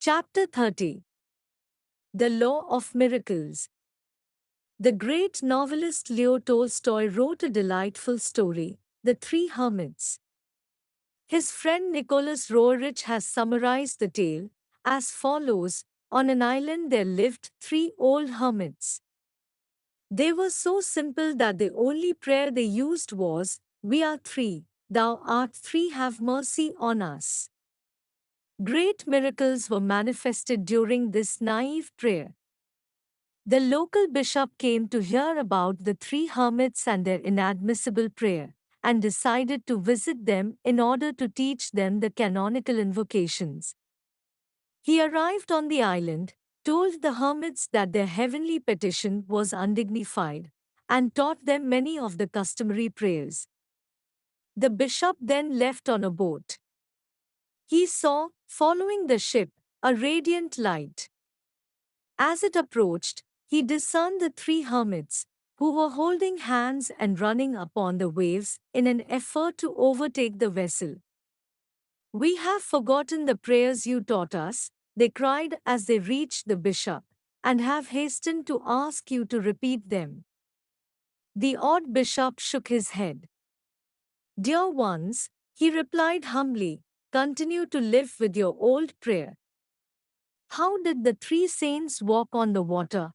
Chapter 30. The Law of Miracles. The great novelist Leo Tolstoy wrote a delightful story, The Three Hermits. His friend Nicholas Roerich has summarized the tale as follows. On an island there lived three old hermits. They were so simple that the only prayer they used was, "We are three, thou art three, have mercy on us." Great miracles were manifested during this naive prayer. The local bishop came to hear about the three hermits and their inadmissible prayer, and decided to visit them in order to teach them the canonical invocations. He arrived on the island, told the hermits that their heavenly petition was undignified, and taught them many of the customary prayers. The bishop then left on a boat. He saw, following the ship, a radiant light. As it approached, he discerned the three hermits, who were holding hands and running upon the waves in an effort to overtake the vessel. "We have forgotten the prayers you taught us," they cried as they reached the bishop, "and have hastened to ask you to repeat them." The odd bishop shook his head. "Dear ones," he replied humbly, "continue to live with your old prayer. How did the three saints walk on the water?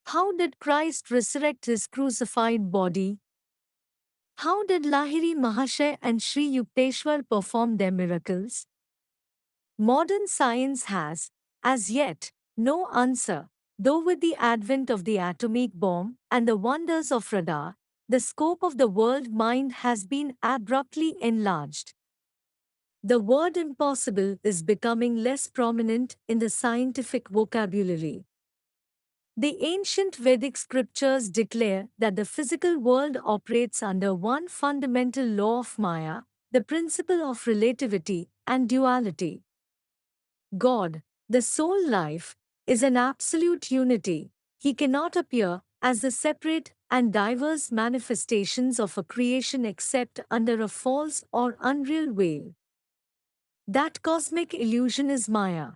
How did Christ resurrect his crucified body? How did Lahiri Mahashay and Sri Yukteswar perform their miracles? Modern science has, as yet, no answer, though with the advent of the atomic bomb and the wonders of radar, the scope of the world mind has been abruptly enlarged. The word impossible is becoming less prominent in the scientific vocabulary. The ancient Vedic scriptures declare that the physical world operates under one fundamental law of Maya, the principle of relativity and duality. God, the soul life, is an absolute unity. He cannot appear as the separate and diverse manifestations of a creation except under a false or unreal veil. That cosmic illusion is Maya.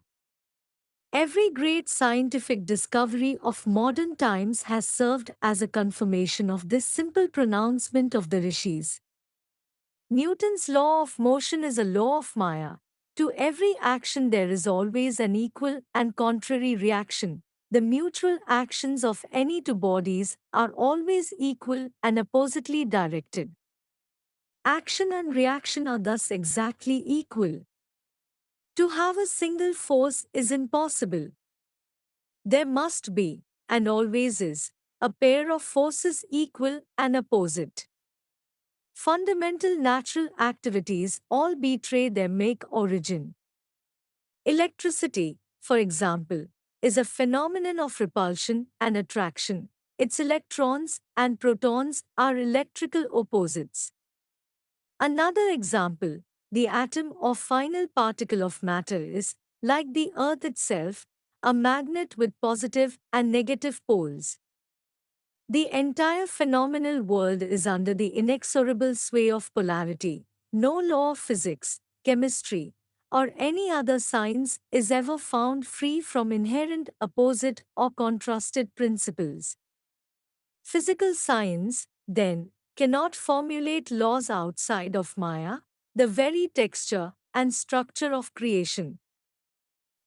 Every great scientific discovery of modern times has served as a confirmation of this simple pronouncement of the rishis. Newton's law of motion is a law of Maya. To every action there is always an equal and contrary reaction. The mutual actions of any two bodies are always equal and oppositely directed. Action and reaction are thus exactly equal. To have a single force is impossible. There must be, and always is, a pair of forces equal and opposite. Fundamental natural activities all betray their make origin. Electricity, for example, is a phenomenon of repulsion and attraction. Its electrons and protons are electrical opposites. Another example, the atom or final particle of matter is, like the earth itself, a magnet with positive and negative poles. The entire phenomenal world is under the inexorable sway of polarity. No law of physics, chemistry, or any other science is ever found free from inherent opposite or contrasted principles. Physical science, then, cannot formulate laws outside of Maya, the very texture and structure of creation.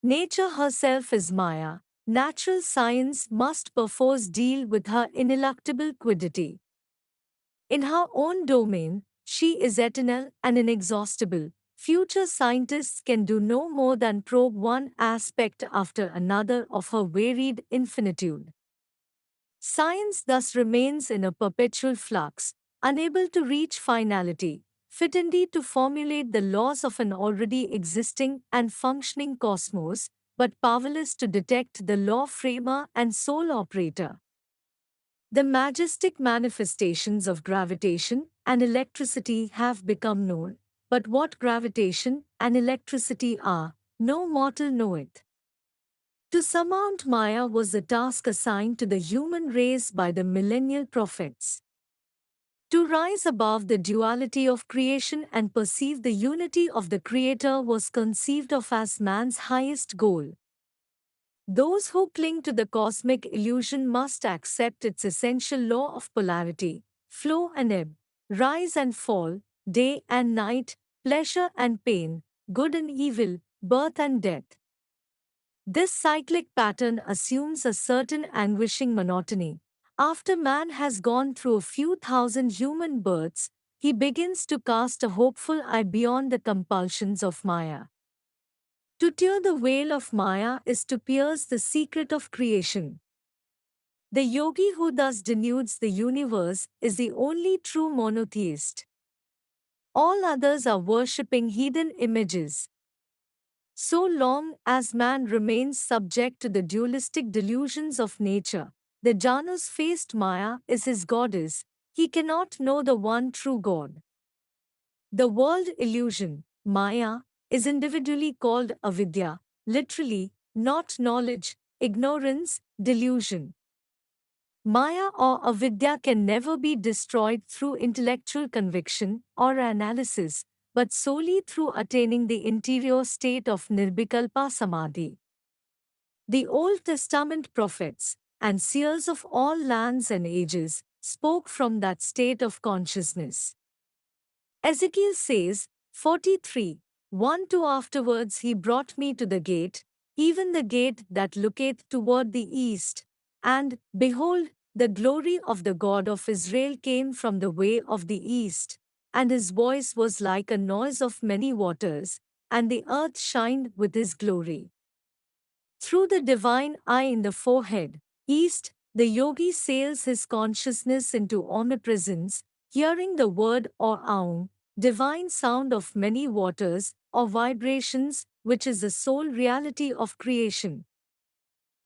Nature herself is Maya. Natural science must perforce deal with her ineluctable quiddity. In her own domain, she is eternal and inexhaustible. Future scientists can do no more than probe one aspect after another of her varied infinitude. Science thus remains in a perpetual flux, unable to reach finality, fit indeed to formulate the laws of an already existing and functioning cosmos, but powerless to detect the law framer and sole operator. The majestic manifestations of gravitation and electricity have become known, but what gravitation and electricity are, no mortal knoweth. To surmount Maya was the task assigned to the human race by the millennial prophets. To rise above the duality of creation and perceive the unity of the Creator was conceived of as man's highest goal. Those who cling to the cosmic illusion must accept its essential law of polarity, flow and ebb, rise and fall, day and night, pleasure and pain, good and evil, birth and death. This cyclic pattern assumes a certain anguishing monotony. After man has gone through a few thousand human births, he begins to cast a hopeful eye beyond the compulsions of Maya. To tear the veil of Maya is to pierce the secret of creation. The yogi who thus denudes the universe is the only true monotheist. All others are worshipping hidden images. So long as man remains subject to the dualistic delusions of nature, the Janus faced Maya is his goddess, he cannot know the one true God. The world illusion, Maya, is individually called avidya, literally, not knowledge, ignorance, delusion. Maya or avidya can never be destroyed through intellectual conviction or analysis, but solely through attaining the interior state of nirvikalpa samadhi. The Old Testament prophets and seers of all lands and ages spoke from that state of consciousness. Ezekiel says, 43, 1-2 Afterwards he brought me to the gate, even the gate that looketh toward the east, and, behold, the glory of the God of Israel came from the way of the east, and his voice was like a noise of many waters, and the earth shined with his glory. Through the divine eye in the forehead, east, the yogi sails his consciousness into omnipresence, hearing the word or aum, divine sound of many waters, or vibrations, which is the sole reality of creation.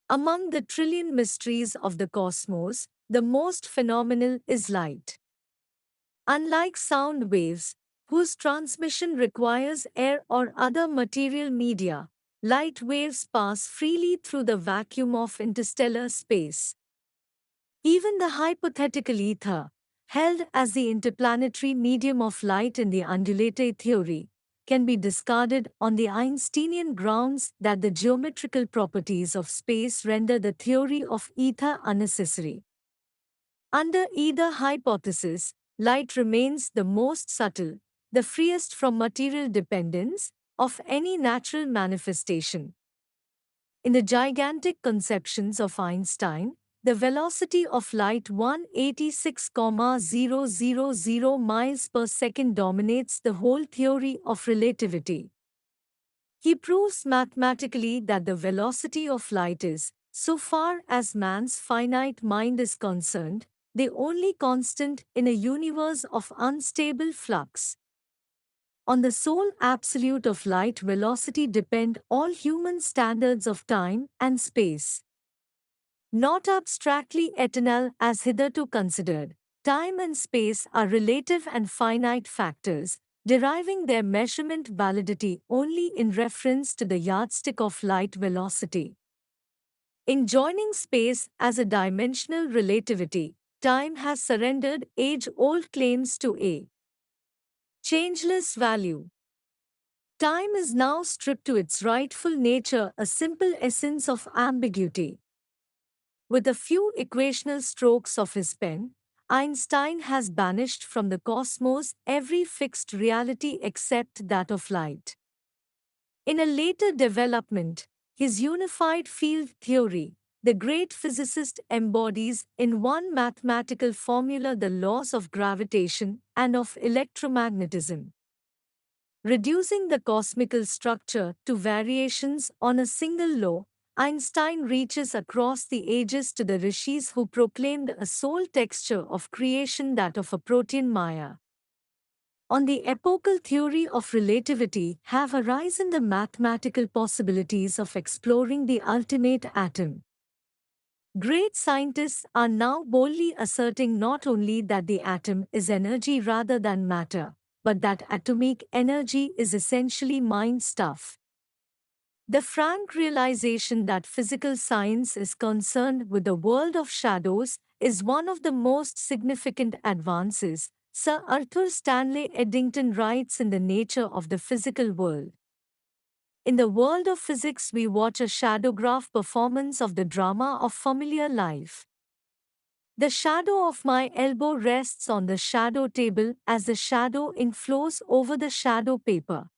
Among the trillion mysteries of the cosmos, the most phenomenal is light. Unlike sound waves, whose transmission requires air or other material media, light waves pass freely through the vacuum of interstellar space. Even the hypothetical ether, held as the interplanetary medium of light in the undulate theory, can be discarded on the Einsteinian grounds that the geometrical properties of space render the theory of ether unnecessary. Under either hypothesis, light remains the most subtle, the freest from material dependence, of any natural manifestation. In the gigantic conceptions of Einstein, the velocity of light 186,000 miles per second dominates the whole theory of relativity. He proves mathematically that the velocity of light is, so far as man's finite mind is concerned, the only constant in a universe of unstable flux. On the sole absolute of light velocity depend all human standards of time and space. Not abstractly eternal as hitherto considered, time and space are relative and finite factors, deriving their measurement validity only in reference to the yardstick of light velocity. In joining space as a dimensional relativity, time has surrendered age-old claims to a changeless value. Time is now stripped to its rightful nature, a simple essence of ambiguity. With a few equational strokes of his pen, Einstein has banished from the cosmos every fixed reality except that of light. In a later development, his unified field theory, the great physicist embodies in one mathematical formula the laws of gravitation and of electromagnetism. Reducing the cosmical structure to variations on a single law, Einstein reaches across the ages to the rishis who proclaimed a soul texture of creation, that of a protean Maya. On the epochal theory of relativity have arisen the mathematical possibilities of exploring the ultimate atom. Great scientists are now boldly asserting not only that the atom is energy rather than matter, but that atomic energy is essentially mind stuff. The frank realization that physical science is concerned with the world of shadows is one of the most significant advances, Sir Arthur Stanley Eddington writes in The Nature of the Physical World. In the world of physics, we watch a shadowgraph performance of the drama of familiar life. The shadow of my elbow rests on the shadow table as the shadow ink flows over the shadow paper.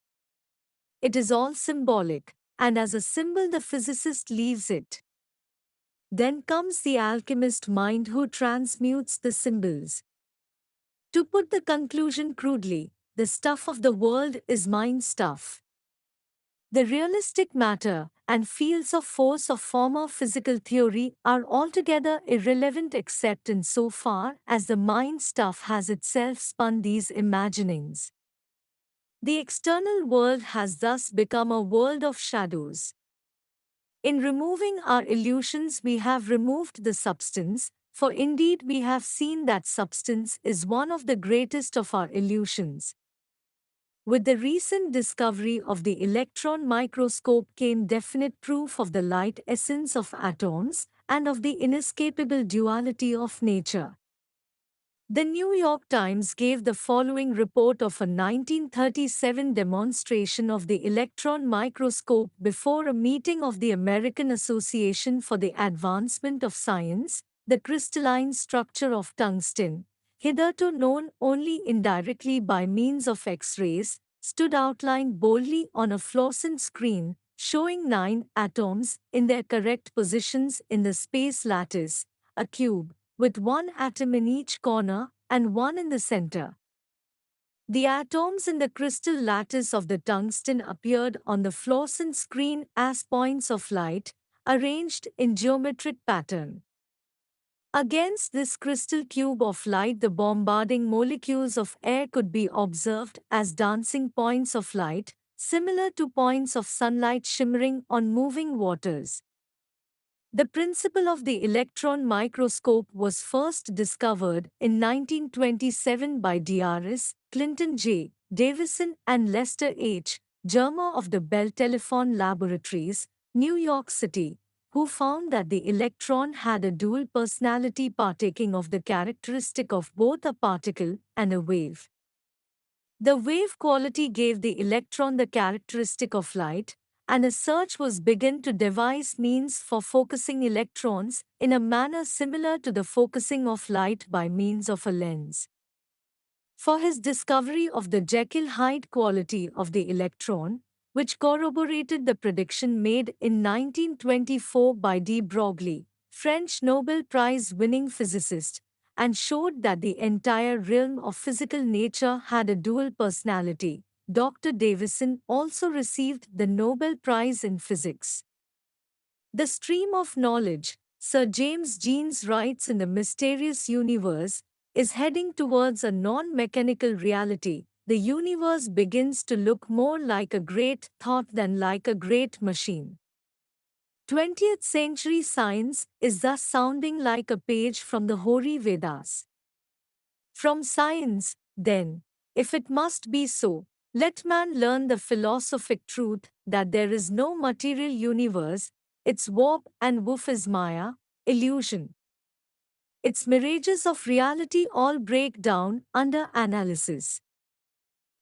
It is all symbolic, and as a symbol the physicist leaves it. Then comes the alchemist mind who transmutes the symbols. To put the conclusion crudely, the stuff of the world is mind stuff. The realistic matter and fields of force of former physical theory are altogether irrelevant except in so far as the mind stuff has itself spun these imaginings. The external world has thus become a world of shadows. In removing our illusions, we have removed the substance, for indeed we have seen that substance is one of the greatest of our illusions. With the recent discovery of the electron microscope came definite proof of the light essence of atoms and of the inescapable duality of nature. The New York Times gave the following report of a 1937 demonstration of the electron microscope before a meeting of the American Association for the Advancement of Science. The crystalline structure of tungsten, hitherto known only indirectly by means of X-rays, stood outlined boldly on a fluorescent screen, showing 9 atoms in their correct positions in the space lattice, a cube, with 1 atom in each corner and 1 in the center. The atoms in the crystal lattice of the tungsten appeared on the fluorescent screen as points of light, arranged in geometric pattern. Against this crystal cube of light, the bombarding molecules of air could be observed as dancing points of light, similar to points of sunlight shimmering on moving waters. The principle of the electron microscope was first discovered in 1927 by Drs. Clinton J. Davison and Lester H. Germer of the Bell Telephone Laboratories, New York City, who found that the electron had a dual personality partaking of the characteristic of both a particle and a wave. The wave quality gave the electron the characteristic of light, and a search was begun to devise means for focusing electrons in a manner similar to the focusing of light by means of a lens. For his discovery of the Jekyll-Hyde quality of the electron, which corroborated the prediction made in 1924 by de Broglie, French Nobel Prize-winning physicist, and showed that the entire realm of physical nature had a dual personality, Dr. Davison also received the Nobel Prize in Physics. The stream of knowledge, Sir James Jeans writes in The Mysterious Universe, is heading towards a non-mechanical reality. The universe begins to look more like a great thought than like a great machine. 20th century science is thus sounding like a page from the Hoary Vedas. From science, then, if it must be so, let man learn the philosophic truth that there is no material universe, its warp and woof is Maya, illusion. Its mirages of reality all break down under analysis.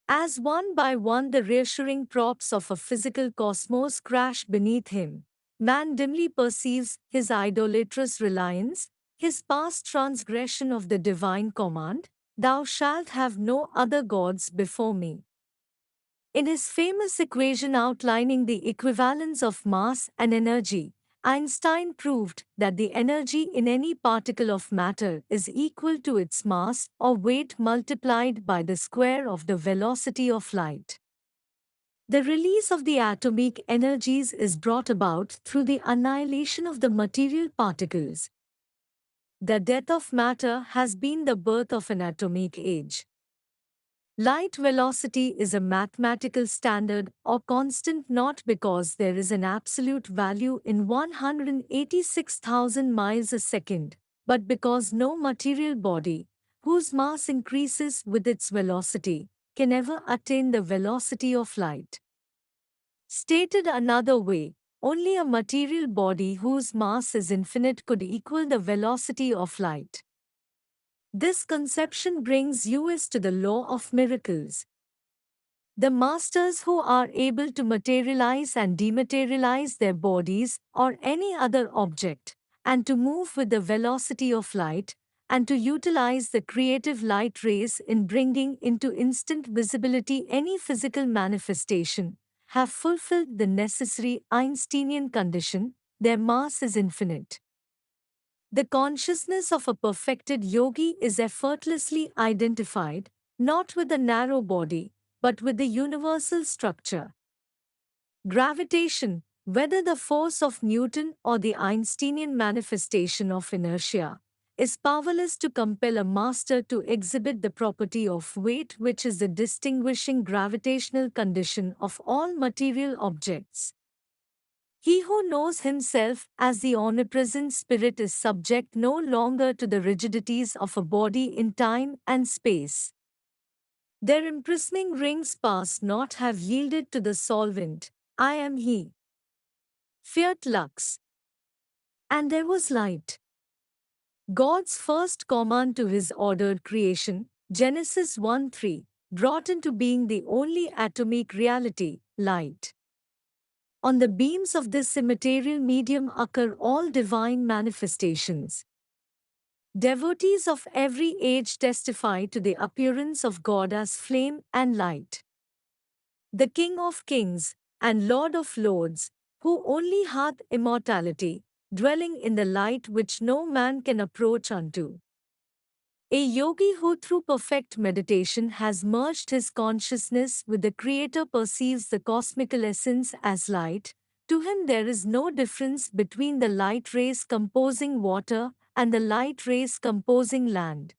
As one by one the reassuring props of a physical cosmos crash beneath him, man dimly perceives his idolatrous reliance, his past transgression of the divine command, "Thou shalt have no other gods before me." In his famous equation outlining the equivalence of mass and energy, Einstein proved that the energy in any particle of matter is equal to its mass or weight multiplied by the square of the velocity of light. The release of the atomic energies is brought about through the annihilation of the material particles. The death of matter has been the birth of an atomic age. Light velocity is a mathematical standard or constant not because there is an absolute value in 186,000 miles a second, but because no material body, whose mass increases with its velocity, can ever attain the velocity of light. Stated another way, only a material body whose mass is infinite could equal the velocity of light. This conception brings us to the law of miracles. The masters who are able to materialize and dematerialize their bodies or any other object, and to move with the velocity of light, and to utilize the creative light rays in bringing into instant visibility any physical manifestation, have fulfilled the necessary Einsteinian condition: their mass is infinite. The consciousness of a perfected yogi is effortlessly identified, not with a narrow body, but with the universal structure. Gravitation, whether the force of Newton or the Einsteinian manifestation of inertia, is powerless to compel a master to exhibit the property of weight, which is the distinguishing gravitational condition of all material objects. He who knows himself as the omnipresent spirit is subject no longer to the rigidities of a body in time and space. Their imprisoning rings past not have yielded to the solvent, I am he. Fiat lux. And there was light. God's first command to his ordered creation, Genesis 1:3, brought into being the only atomic reality, light. On the beams of this immaterial medium occur all divine manifestations. Devotees of every age testify to the appearance of God as flame and light. The King of kings and Lord of lords, who only hath immortality, dwelling in the light which no man can approach unto. A yogi who through perfect meditation has merged his consciousness with the Creator perceives the cosmical essence as light. To him there is no difference between the light rays composing water and the light rays composing land.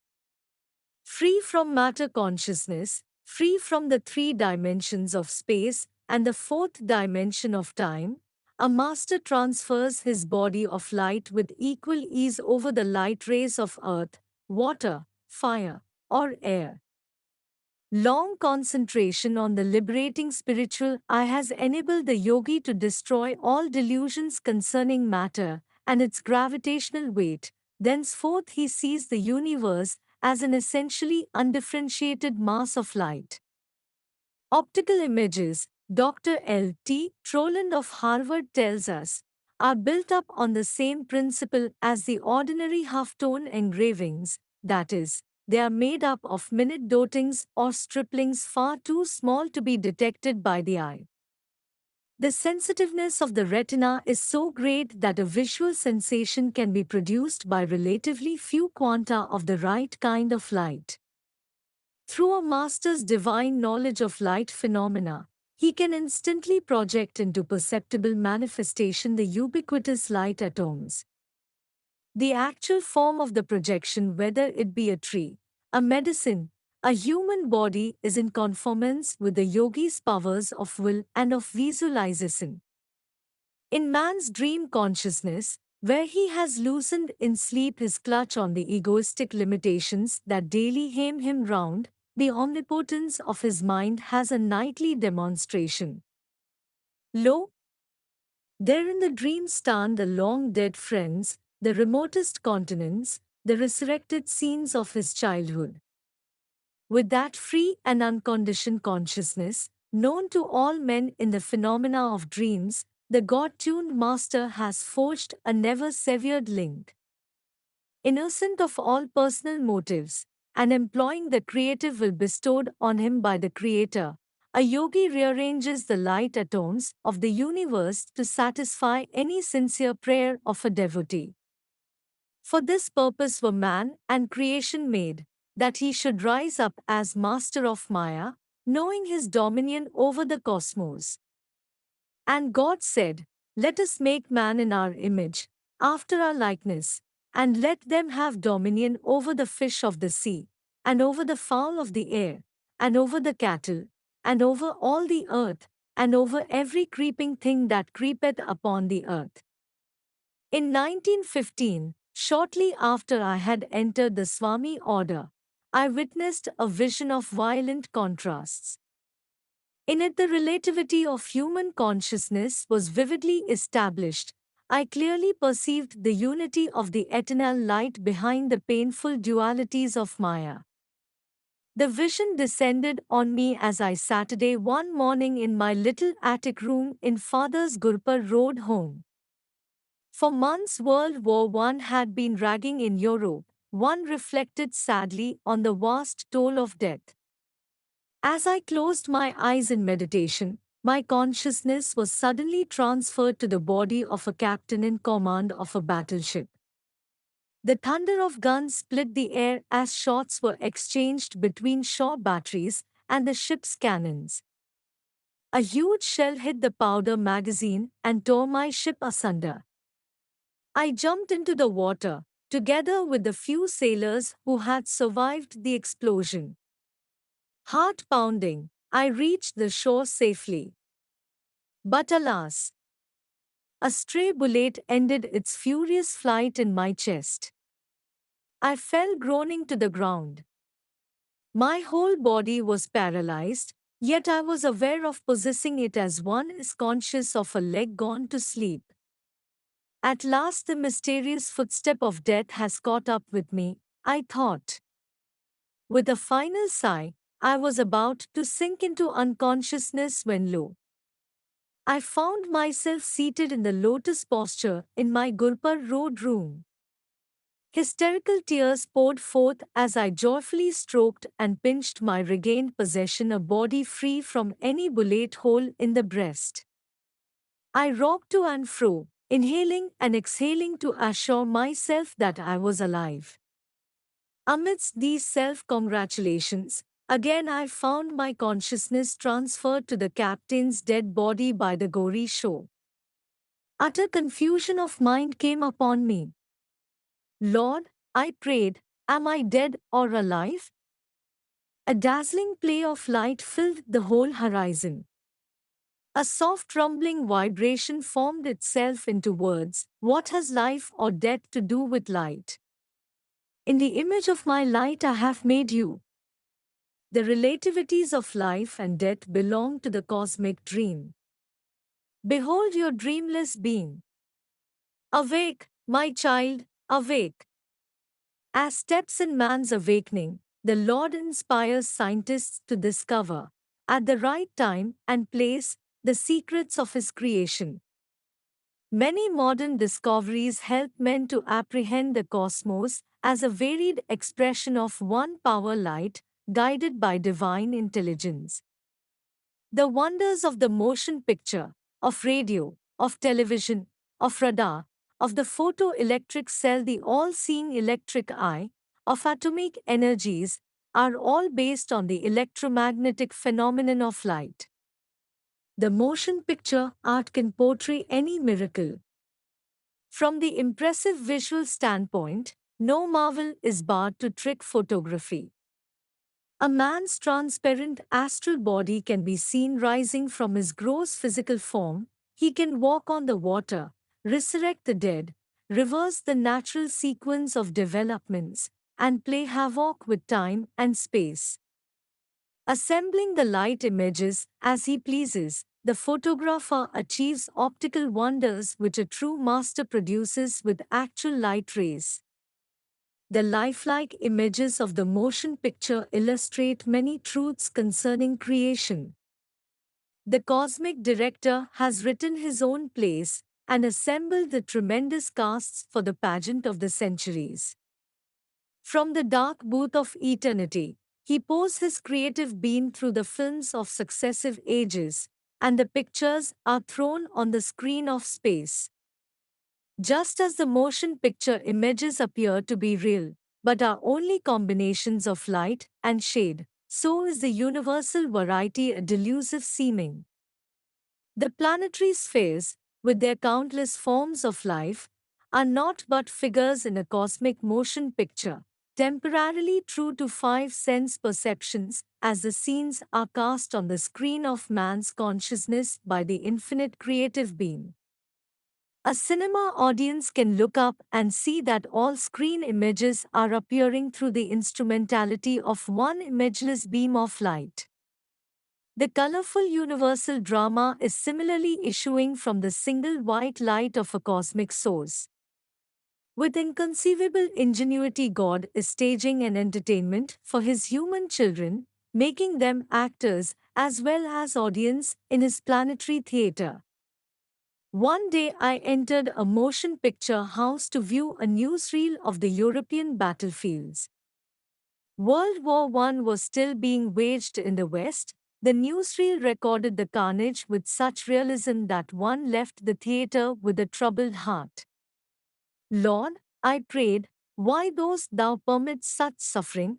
Free from matter consciousness, free from the three dimensions of space and the fourth dimension of time, a master transfers his body of light with equal ease over the light rays of earth, water, fire, or air. Long concentration on the liberating spiritual eye has enabled the yogi to destroy all delusions concerning matter and its gravitational weight. Thenceforth he sees the universe as an essentially undifferentiated mass of light. Optical images, Dr. L. T. Troland of Harvard tells us, are built up on the same principle as the ordinary half-tone engravings, that is, they are made up of minute dotings or striplings far too small to be detected by the eye. The sensitiveness of the retina is so great that a visual sensation can be produced by relatively few quanta of the right kind of light. Through a master's divine knowledge of light phenomena, he can instantly project into perceptible manifestation the ubiquitous light atoms. The actual form of the projection, whether it be a tree, a medicine, a human body, is in conformance with the yogi's powers of will and of visualization. In man's dream consciousness, where he has loosened in sleep his clutch on the egoistic limitations that daily hem him round, the omnipotence of his mind has a nightly demonstration. Lo, there in the dream stand the long dead friends, the remotest continents, the resurrected scenes of his childhood. With that free and unconditioned consciousness, known to all men in the phenomena of dreams, the God-tuned master has forged a never-severed link. Innocent of all personal motives, and employing the creative will bestowed on him by the Creator, a yogi rearranges the light atoms of the universe to satisfy any sincere prayer of a devotee. For this purpose were man and creation made, that he should rise up as master of Maya, knowing his dominion over the cosmos. And God said, let us make man in our image, after our likeness, and let them have dominion over the fish of the sea, and over the fowl of the air, and over the cattle, and over all the earth, and over every creeping thing that creepeth upon the earth. In 1915, shortly after I had entered the Swami order, I witnessed a vision of violent contrasts. In it, the relativity of human consciousness was vividly established. I clearly perceived the unity of the eternal light behind the painful dualities of Maya. The vision descended on me as I Saturday one morning in my little attic room in father's Gurpur Road home. For months World War I had been raging in Europe. One reflected sadly on the vast toll of death. As I closed my eyes in meditation, my consciousness was suddenly transferred to the body of a captain in command of a battleship. The thunder of guns split the air as shots were exchanged between shore batteries and the ship's cannons. A huge shell hit the powder magazine and tore my ship asunder. I jumped into the water, together with the few sailors who had survived the explosion. Heart pounding, I reached the shore safely. But alas, a stray bullet ended its furious flight in my chest. I fell groaning to the ground. My whole body was paralyzed, yet I was aware of possessing it as one is conscious of a leg gone to sleep. At last the mysterious footstep of death has caught up with me, I thought. With a final sigh, I was about to sink into unconsciousness when lo, I found myself seated in the lotus posture in my Gurpur Road room. Hysterical tears poured forth as I joyfully stroked and pinched my regained possession, a body free from any bullet hole in the breast. I rocked to and fro, inhaling and exhaling to assure myself that I was alive. Amidst these self-congratulations, again I found my consciousness transferred to the captain's dead body by the gory shore. Utter confusion of mind came upon me. Lord, I prayed, am I dead or alive? A dazzling play of light filled the whole horizon. A soft rumbling vibration formed itself into words. What has life or death to do with light? In the image of my light I have made you. The relativities of life and death belong to the cosmic dream. Behold your dreamless being. Awake, my child, awake. As steps in man's awakening, the Lord inspires scientists to discover, at the right time and place, the secrets of His creation. Many modern discoveries help men to apprehend the cosmos as a varied expression of one power light, guided by divine intelligence. The wonders of the motion picture, of radio, of television, of radar, of the photoelectric cell, the all-seeing electric eye, of atomic energies, are all based on the electromagnetic phenomenon of light. The motion picture art can portray any miracle. From the impressive visual standpoint, no marvel is barred to trick photography. A man's transparent astral body can be seen rising from his gross physical form. He can walk on the water, resurrect the dead, reverse the natural sequence of developments, and play havoc with time and space. Assembling the light images as he pleases, the photographer achieves optical wonders which a true master produces with actual light rays. The lifelike images of the motion picture illustrate many truths concerning creation. The cosmic director has written his own plays and assembled the tremendous casts for the pageant of the centuries. From the dark booth of eternity, he pours his creative beam through the films of successive ages, and the pictures are thrown on the screen of space. Just as the motion picture images appear to be real, but are only combinations of light and shade, so is the universal variety a delusive seeming. The planetary spheres, with their countless forms of life, are not but figures in a cosmic motion picture, temporarily true to five sense perceptions as the scenes are cast on the screen of man's consciousness by the infinite creative beam. A cinema audience can look up and see that all screen images are appearing through the instrumentality of one imageless beam of light. The colorful universal drama is similarly issuing from the single white light of a cosmic source. With inconceivable ingenuity, God is staging an entertainment for his human children, making them actors as well as audience in his planetary theater. One day I entered a motion picture house to view a newsreel of the European battlefields. World War I was still being waged in the West. The newsreel recorded the carnage with such realism that one left the theater with a troubled heart. Lord, I prayed, why dost thou permit such suffering?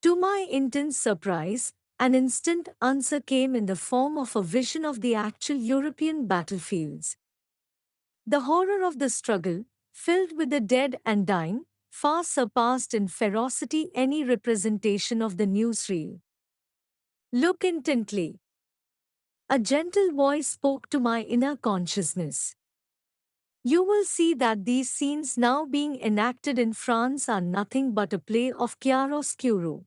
To my intense surprise, an instant answer came in the form of a vision of the actual European battlefields. The horror of the struggle, filled with the dead and dying, far surpassed in ferocity any representation of the newsreel. Look intently. A gentle voice spoke to my inner consciousness. You will see that these scenes now being enacted in France are nothing but a play of chiaroscuro.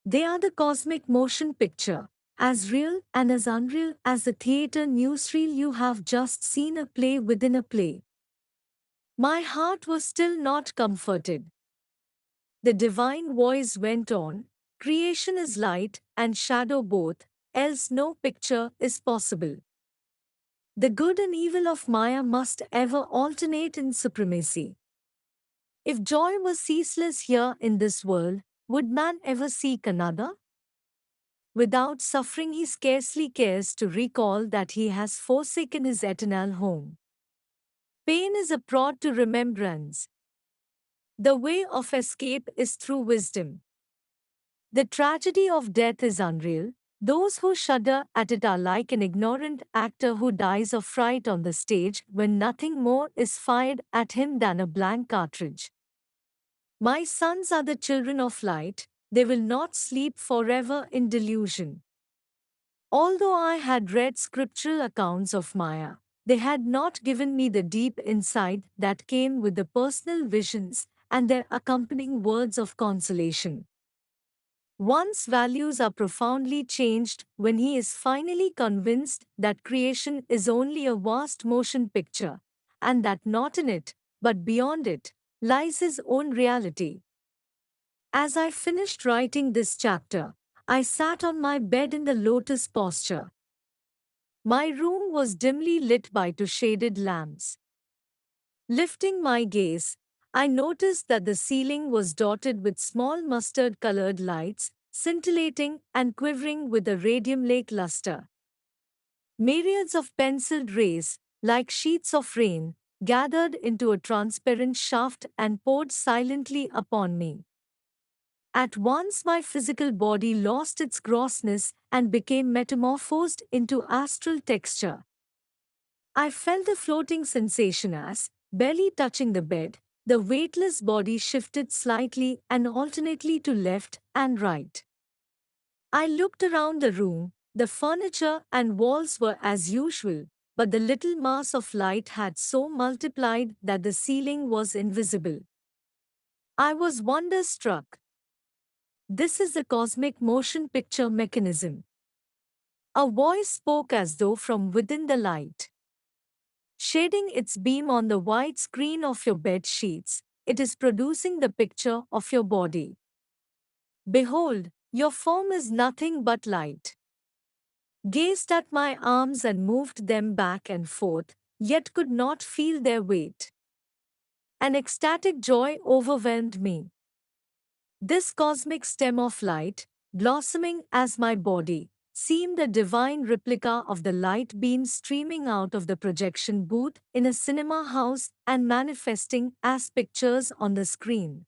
They are the cosmic motion picture, as real and as unreal as the theater newsreel you have just seen, a play within a play. My heart was still not comforted. The divine voice went on, creation is light and shadow both, else no picture is possible. The good and evil of Maya must ever alternate in supremacy. If joy was ceaseless here in this world, would man ever seek another? Without suffering, he scarcely cares to recall that he has forsaken his eternal home. Pain is a prod to remembrance. The way of escape is through wisdom. The tragedy of death is unreal. Those who shudder at it are like an ignorant actor who dies of fright on the stage when nothing more is fired at him than a blank cartridge. My sons are the children of light, they will not sleep forever in delusion. Although I had read scriptural accounts of Maya, they had not given me the deep insight that came with the personal visions and their accompanying words of consolation. One's values are profoundly changed when he is finally convinced that creation is only a vast motion picture, and that not in it, but beyond it, lies his own reality. As I finished writing this chapter, I sat on my bed in the lotus posture. My room was dimly lit by two shaded lamps. Lifting my gaze, I noticed that the ceiling was dotted with small mustard-colored lights, scintillating and quivering with a radium-like luster. Myriads of penciled rays, like sheets of rain, gathered into a transparent shaft and poured silently upon me. At once my physical body lost its grossness and became metamorphosed into astral texture. I felt a floating sensation as, barely touching the bed, the weightless body shifted slightly and alternately to left and right. I looked around the room. The furniture and walls were as usual, but the little mass of light had so multiplied that the ceiling was invisible. I was wonder-struck. This is the cosmic motion picture mechanism. A voice spoke as though from within the light. Shading its beam on the white screen of your bed sheets, it is producing the picture of your body. Behold, your form is nothing but light. Gazed at my arms and moved them back and forth, yet could not feel their weight. An ecstatic joy overwhelmed me. This cosmic stem of light, blossoming as my body, seemed a divine replica of the light beams streaming out of the projection booth in a cinema house and manifesting as pictures on the screen.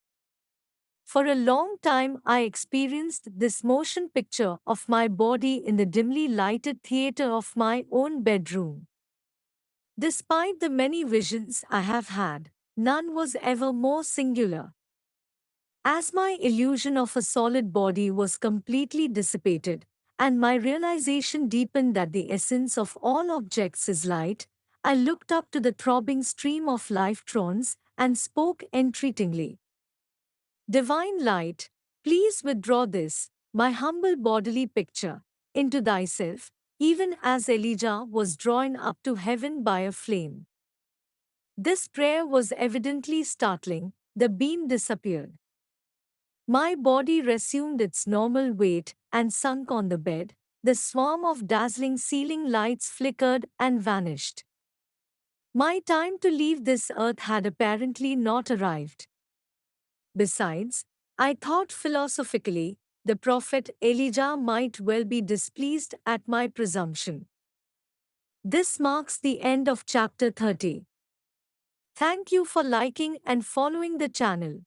For a long time I experienced this motion picture of my body in the dimly lighted theater of my own bedroom. Despite the many visions I have had, none was ever more singular. As my illusion of a solid body was completely dissipated, and my realization deepened that the essence of all objects is light, I looked up to the throbbing stream of life-trons and spoke entreatingly. Divine light, please withdraw this, my humble bodily picture, into thyself, even as Elijah was drawn up to heaven by a flame. This prayer was evidently startling. The beam disappeared. My body resumed its normal weight and sunk on the bed. The swarm of dazzling ceiling lights flickered and vanished. My time to leave this earth had apparently not arrived. Besides, I thought philosophically, the prophet Elijah might well be displeased at my presumption. This marks the end of chapter 30. Thank you for liking and following the channel.